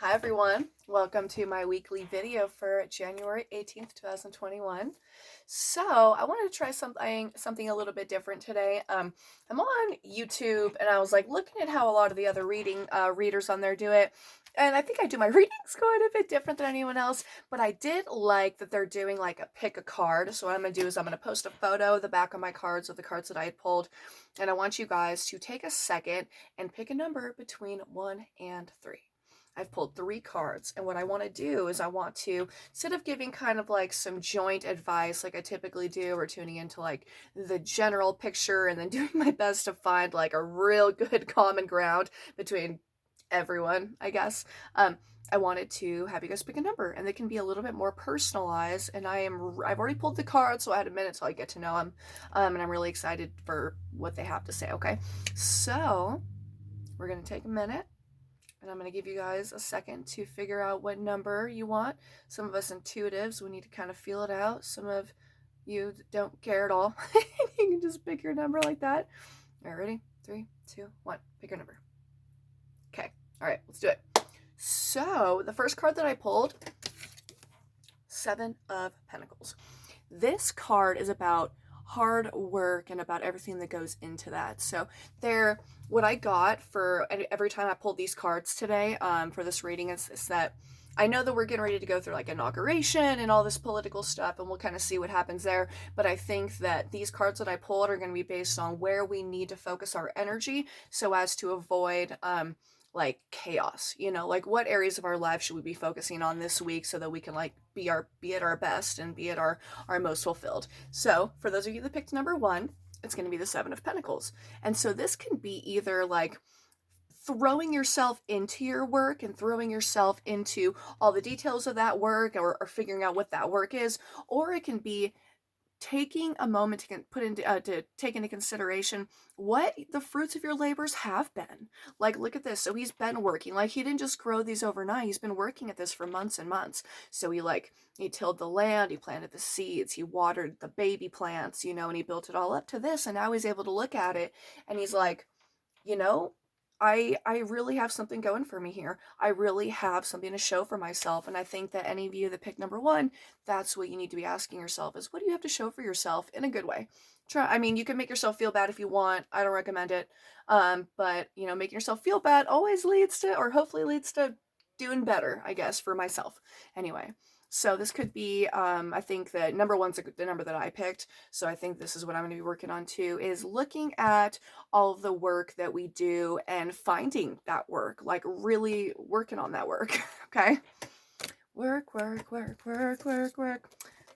Hi everyone, welcome to my weekly video for January 18th, 2021. So I wanted to try something a little bit different today. I'm on YouTube and I was like looking at how a lot of the other readers on there do it. And I think I do my readings quite a bit different than anyone else, but I did like that they're doing like a pick a card. So what I'm going to do is I'm going to post a photo of the back of my cards of the cards that I had pulled. And I want you guys to take a second and pick a number between 1 and 3. I've pulled 3 cards, and what I want to do is I want to, instead of giving kind of like some joint advice like I typically do, or tuning into like the general picture and then doing my best to find like a real good common ground between everyone, I guess. I wanted to have you guys pick a number, and they can be a little bit more personalized. And I've already pulled the cards, so I had a minute till I get to know them, and I'm really excited for what they have to say. Okay, so we're gonna take a minute. And I'm going to give you guys a second to figure out what number you want. Some of us intuitives, we need to kind of feel it out. Some of you don't care at all. You can just pick your number like that. All right, ready? 3, 2, 1. Pick your number. Okay. All right, let's do it. So the first card that I pulled, 7 of Pentacles. This card is about hard work and about everything that goes into that. So what I got for every time I pulled these cards today for this reading is that I know that we're getting ready to go through like inauguration and all this political stuff, and we'll kind of see what happens there. But I think that these cards that I pulled are going to be based on where we need to focus our energy so as to avoid like chaos, like what areas of our life should we be focusing on this week so that we can like be at our best and be at our most fulfilled. So for those of you that picked number 1, it's going to be the 7 of Pentacles. And so this can be either like throwing yourself into your work and throwing yourself into all the details of that work, or figuring out what that work is, or it can be taking a moment to take into consideration what the fruits of your labors have been. Like, look at this. So he's been working. Like, he didn't just grow these overnight. He's been working at this for months and months. So he tilled the land, he planted the seeds, he watered the baby plants, and he built it all up to this. And now he's able to look at it and he's like, you know, I really have something going for me here. I really have something to show for myself. And I think that any of you that pick number 1, that's what you need to be asking yourself is, what do you have to show for yourself in a good way? You can make yourself feel bad if you want. I don't recommend it. But making yourself feel bad always leads to, or hopefully leads to, doing better, I guess, for myself. Anyway, so this could be, I think that number 1's the number that I picked. So I think this is what I'm going to be working on too, is looking at all of the work that we do and finding that work, like really working on that work. Okay. Work, work, work, work, work, work.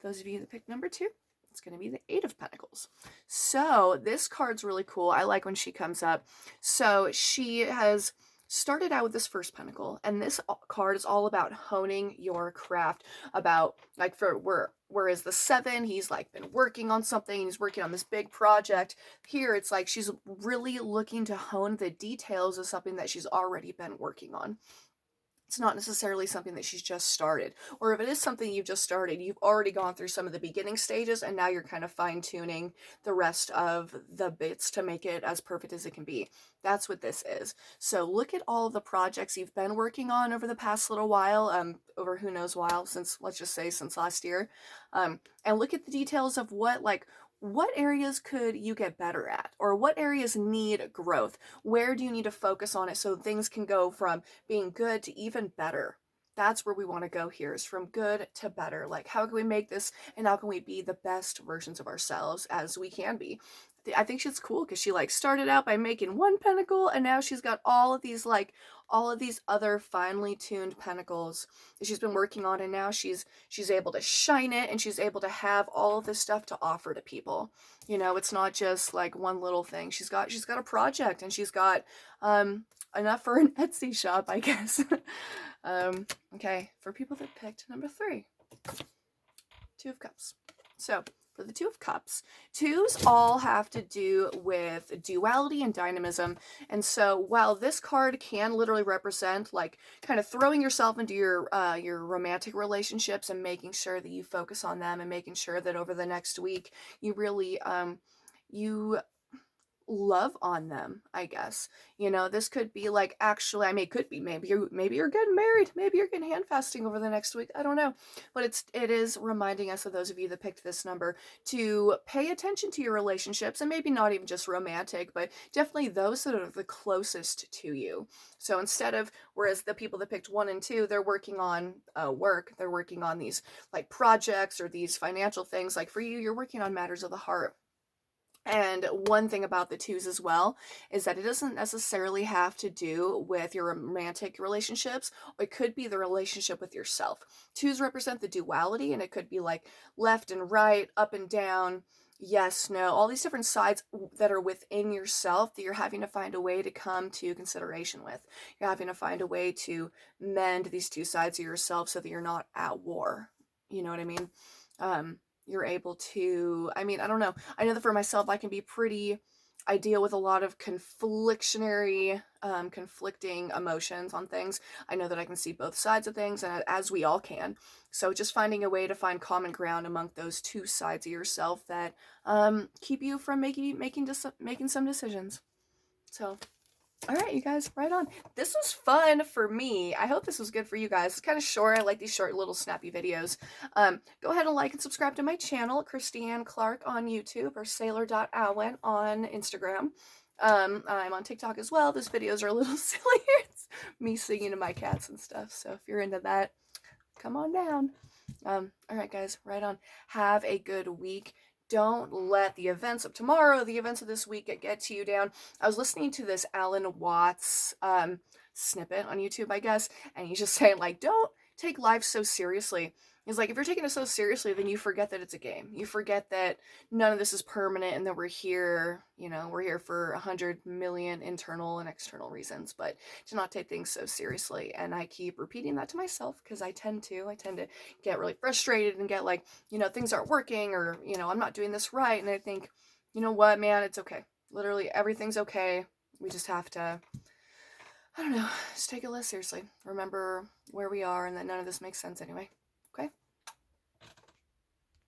Those of you that picked number 2, it's going to be the 8 of Pentacles. So this card's really cool. I like when she comes up. So she has started out with this first pentacle, and this card is all about honing your craft, about like whereas the 7, he's like been working on something, he's working on this big project. Here it's like she's really looking to hone the details of something that she's already been working on. It's not necessarily something that she's just started. Or if it is something you've just started, you've already gone through some of the beginning stages, and now you're kind of fine-tuning the rest of the bits to make it as perfect as it can be. That's what this is. So look at all of the projects you've been working on over the past little while, over who knows while, let's just say since last year, and look at the details of what areas could you get better at, or what areas need growth? Where do you need to focus on it so things can go from being good to even better? That's where we want to go here, is from good to better. Like, how can we make this, and how can we be the best versions of ourselves as we can be? I think she's cool because she started out by making 1 pentacle, and now she's got all of these other finely tuned pentacles that she's been working on, and now she's able to shine it, and she's able to have all of this stuff to offer to people. It's not just like one little thing. She's got a project, and she's got enough for an Etsy shop, I guess. Okay, for people that picked number 3, 2 of Cups. So for the 2 of Cups, 2s all have to do with duality and dynamism. And so while this card can literally represent like kind of throwing yourself into your romantic relationships and making sure that you focus on them, and making sure that over the next week you really love on them, I guess. This could be like, actually, I mean, it could be, maybe you're getting married, maybe you're getting hand fasting over the next week, I don't know. But it is reminding us, of those of you that picked this number, to pay attention to your relationships, and maybe not even just romantic, but definitely those that are the closest to you. So instead of, whereas the people that picked 1 and 2, they're working on work, they're working on these like projects or these financial things. Like for you, you're working on matters of the heart. And one thing about the 2s as well is that it doesn't necessarily have to do with your romantic relationships. It could be the relationship with yourself. 2s represent the duality, and it could be like left and right, up and down, yes, no, all these different sides that are within yourself that you're having to find a way to come to consideration with. You're having to find a way to mend these 2 sides of yourself so that you're not at war. You know what I mean? You're able to, I mean, I don't know. I know that for myself, I deal with a lot of conflicting emotions on things. I know that I can see both sides of things, and as we all can. So just finding a way to find common ground among those 2 sides of yourself that keep you from making some decisions. So all right, you guys, right on. This was fun for me. I hope this was good for you guys. It's kind of short. I like these short little snappy videos. Go ahead and like and subscribe to my channel, Christiane Clark on YouTube, or sailor.alwen on Instagram. I'm on TikTok as well. Those videos are a little silly. It's me singing to my cats and stuff. So if you're into that, come on down. All right, guys, right on. Have a good week. Don't let the events of tomorrow, the events of this week, get to you down. I was listening to this Alan Watts snippet on YouTube, I guess, and he's just saying, like, don't take life so seriously. He's like, if you're taking it so seriously, then you forget that it's a game. You forget that none of this is permanent, and that we're here, we're here for 100 million internal and external reasons, but to not take things so seriously. And I keep repeating that to myself, because I tend to get really frustrated and get like, things aren't working, or, I'm not doing this right. And I think, you know what, man, it's okay. Literally everything's okay. We just have to, I don't know, just take it less seriously. Remember where we are, and that none of this makes sense anyway.